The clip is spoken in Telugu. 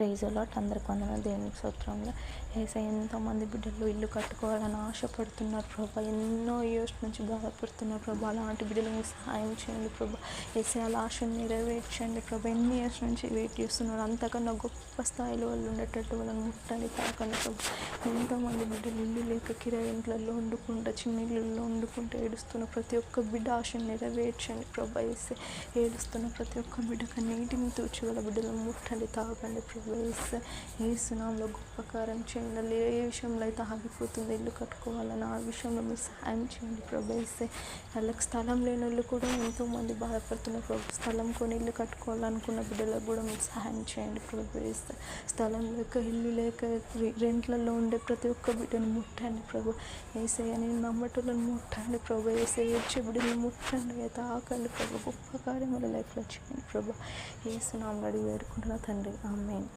ప్రైజ్ అలాట్ అందరికి వందనాలు. దేవునికి స్తోత్రంలో యేసయ్య ఎంతోమంది బిడ్డలు ఇల్లు కట్టుకోవాలని ఆశపడుతున్నారు ప్రభా. ఎన్నో ఇయర్స్ నుంచి బాధపడుతున్నారు ప్రభా. అలాంటి బిడ్డలకు సహాయం చేయండి ప్రభా. యేసయ్య అలా ఆశను నెరవేర్చండి ప్రభా. ఎన్ని ఇయర్స్ నుంచి వెయిట్ చేస్తున్నారు, అంతకన్నా గొప్ప స్థాయిలో వాళ్ళు ఉండేటట్టు వాళ్ళని ముట్టండి, తాకండి ప్రభా. ఎంతోమంది బిడ్డలు ఇల్లు లేక కిరాయి ఇంట్లలో వండుకుంటా, చిన్న ఇళ్ళల్లో వండుకుంటూ ఏడుస్తున్న ప్రతి ఒక్క బిడ్డ ఆశను నెరవేర్చండి ప్రభా. యేసయ్య ఏడుస్తున్న ప్రతి ఒక్క బిడ్డకు నీటిని తూచి వాళ్ళ బిడ్డలను ముట్టండి, తాకండి ప్రభా. ఏసునామములో గొప్ప కార్యం చేయండి. ఏ విషయంలో అయితే ఆగిపోతుంది ఇల్లు కట్టుకోవాలని, ఆ విషయంలో మీరు సహాయం చేయండి ప్రభా. వాళ్ళకి స్థలం లేని వాళ్ళు కూడా ఎంతోమంది బాధపడుతున్నారు ప్రభు. స్థలం కొని ఇల్లు కట్టుకోవాలనుకున్న బిడ్డలకు కూడా మీరు సహాయం చేయండి ప్రభు. స్థలం లేక ఇల్లు లేక రెంట్లలో ఉండే ప్రతి ఒక్క బిడ్డను ముట్టండి ప్రభు. యేసయ్య నేను నమ్మటోళ్ళని ముట్టండి ప్రభు. యేసయ్య ఏడ్చే బిడ్డను ముట్టండి, తాకండి ప్రభు. గొప్ప కార్యం వాళ్ళ లైఫ్లో చేయండి ప్రభు. ఏసునామములో అడిగి వేడుకుంటున్నా తండ్రి, ఆమేన్.